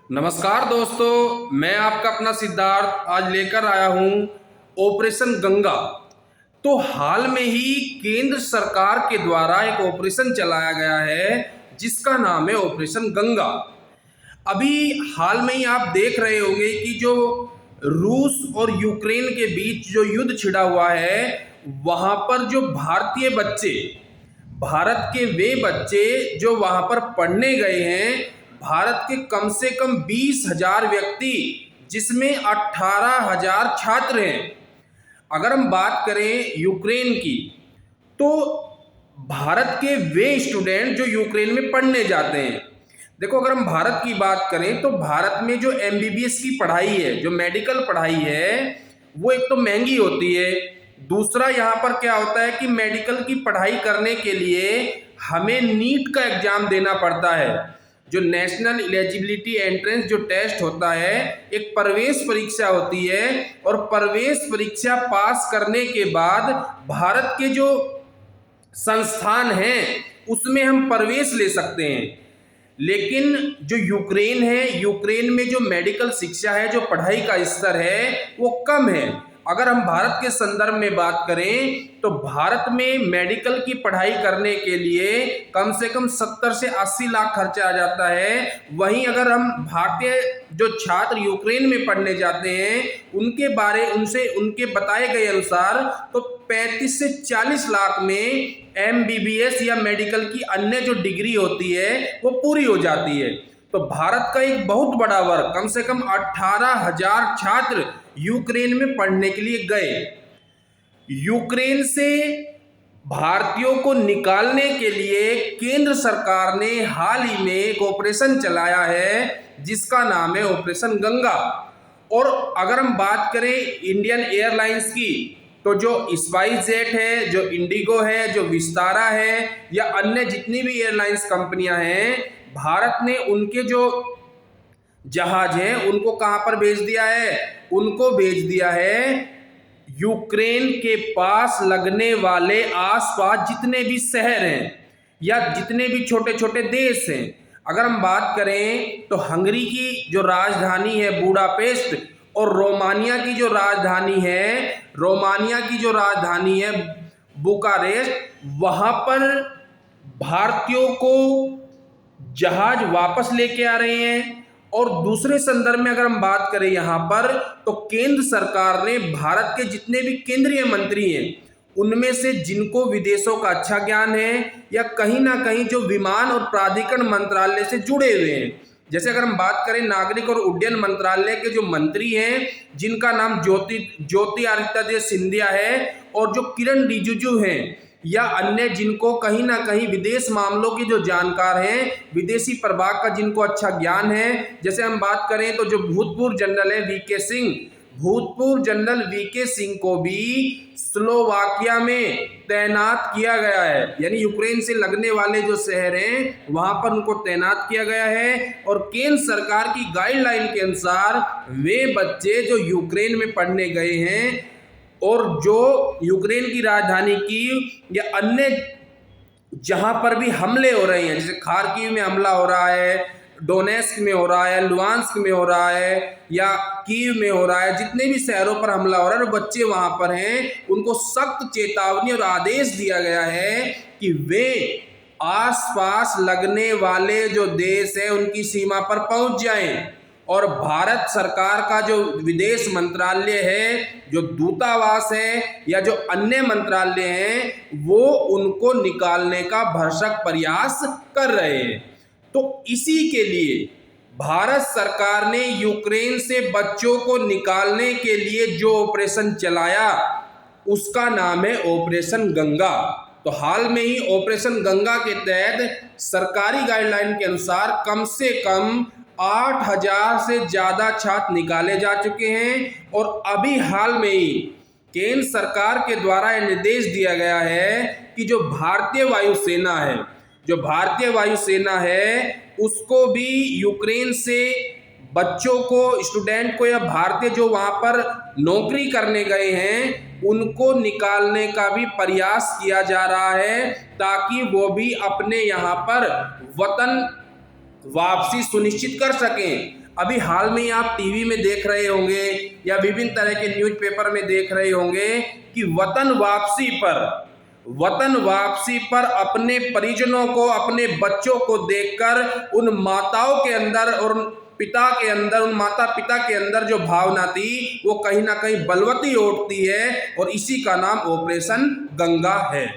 नमस्कार दोस्तों, मैं आपका अपना सिद्धार्थ आज लेकर आया हूं ऑपरेशन गंगा। तो हाल में ही केंद्र सरकार के द्वारा एक ऑपरेशन चलाया गया है जिसका नाम है ऑपरेशन गंगा। अभी हाल में ही आप देख रहे होंगे कि जो रूस और यूक्रेन के बीच जो युद्ध छिड़ा हुआ है, वहां पर जो भारतीय बच्चे, भारत के वे बच्चे जो वहां पर पढ़ने गए हैं, भारत के कम से कम 20,000 व्यक्ति, जिसमें 18,000 छात्र हैं। अगर हम बात करें यूक्रेन की, तो भारत के वे स्टूडेंट जो यूक्रेन में पढ़ने जाते हैं। देखो, अगर हम भारत की बात करें तो भारत में जो एमबीबीएस की पढ़ाई है, जो मेडिकल पढ़ाई है, वो एक तो महंगी होती है। दूसरा, यहाँ पर क्या होता है कि मेडिकल की पढ़ाई करने के लिए हमें नीट का एग्जाम देना पड़ता है। जो नेशनल एलिजिबिलिटी एंट्रेंस जो टेस्ट होता है, एक प्रवेश परीक्षा होती है, और प्रवेश परीक्षा पास करने के बाद भारत के जो संस्थान हैं उसमें हम प्रवेश ले सकते हैं। लेकिन जो यूक्रेन है, यूक्रेन में जो मेडिकल शिक्षा है, जो पढ़ाई का स्तर है, वो कम है। अगर हम भारत के संदर्भ में बात करें तो भारत में मेडिकल की पढ़ाई करने के लिए कम से कम 70 से 80 लाख खर्चा आ जाता है। वहीं अगर हम भारतीय जो छात्र यूक्रेन में पढ़ने जाते हैं, उनके बताए गए अनुसार तो 35 से 40 लाख में एमबीबीएस या मेडिकल की अन्य जो डिग्री होती है वो पूरी हो जाती है। तो भारत का एक बहुत बड़ा वर्ग, कम से कम 18,000 छात्र यूक्रेन में पढ़ने के लिए गए। यूक्रेन से भारतीयों को निकालने के लिए केंद्र सरकार ने हाल ही में एक ऑपरेशन चलाया है जिसका नाम है ऑपरेशन गंगा। और अगर हम बात करें इंडियन एयरलाइंस की, तो जो स्पाइस जेट है, जो इंडिगो है, जो विस्तारा है, या अन्य जितनी भी एयरलाइंस कंपनियां हैं, भारत ने उनके जो जहाज हैं उनको कहां पर भेज दिया है? उनको भेज दिया है यूक्रेन के पास लगने वाले आसपास जितने भी शहर हैं या जितने भी छोटे छोटे देश हैं। अगर हम बात करें तो हंगरी की जो राजधानी है बुडापेस्ट, और रोमानिया की जो राजधानी है बुकारेस्ट, वहां पर भारतीयों को जहाज वापस लेके आ रहे हैं। और दूसरे संदर्भ में अगर हम बात करें यहाँ पर, तो केंद्र सरकार ने भारत के जितने भी केंद्रीय मंत्री हैं उनमें से जिनको विदेशों का अच्छा ज्ञान है या कहीं ना कहीं जो विमान और प्राधिकरण मंत्रालय से जुड़े हुए हैं, जैसे अगर हम बात करें नागरिक और उड्डयन मंत्रालय के जो मंत्री हैं जिनका नाम ज्योति आदित्य सिंधिया है, और जो किरण रिजिजू हैं, या अन्य जिनको कहीं ना कहीं विदेश मामलों के जो जानकार हैं, विदेशी प्रभाग का जिनको अच्छा ज्ञान है, जैसे हम बात करें तो जो भूतपूर्व जनरल है भूतपूर्व जनरल वीके सिंह को भी स्लोवाकिया में तैनात किया गया है। यानी यूक्रेन से लगने वाले जो शहर हैं वहां पर उनको तैनात किया गया है। और केंद्र सरकार की गाइडलाइन के अनुसार वे बच्चे जो यूक्रेन में पढ़ने गए हैं और जो यूक्रेन की राजधानी की या अन्य जहां पर भी हमले हो रहे हैं, जैसे खार्किव में हमला हो रहा है, डोनेस्क में हो रहा है, लुहांस्क में हो रहा है, या कीव में हो रहा है, जितने भी शहरों पर हमला हो रहा है और बच्चे वहां पर हैं, उनको सख्त चेतावनी और आदेश दिया गया है कि वे आसपास लगने वाले जो देश हैं उनकी सीमा पर पहुंच जाएं। और भारत सरकार का जो विदेश मंत्रालय है, जो दूतावास है, या जो अन्य मंत्रालय हैं, वो उनको निकालने का भरसक प्रयास कर रहे हैं। तो इसी के लिए भारत सरकार ने यूक्रेन से बच्चों को निकालने के लिए जो ऑपरेशन चलाया उसका नाम है ऑपरेशन गंगा। तो हाल में ही ऑपरेशन गंगा के तहत सरकारी गाइडलाइन के अनुसार कम से कम 8,000 से ज़्यादा छात्र निकाले जा चुके हैं। और अभी हाल में ही केंद्र सरकार के द्वारा यह निर्देश दिया गया है कि जो भारतीय वायुसेना है उसको भी यूक्रेन से बच्चों को, स्टूडेंट को, या भारतीय जो वहाँ पर नौकरी करने गए हैं उनको निकालने का भी प्रयास किया जा रहा है, ताकि वो भी अपने यहाँ पर वतन वापसी सुनिश्चित कर सकें। अभी हाल में ही आप टीवी में देख रहे होंगे या विभिन्न तरह के न्यूज़पेपर में देख रहे होंगे कि वतन वापसी पर अपने परिजनों को, अपने बच्चों को देखकर उन माताओं के अंदर और पिता के अंदर, उन माता पिता के अंदर जो भावना थी वो कहीं ना कहीं बलवती उठती है, और इसी का नाम ऑपरेशन गंगा है।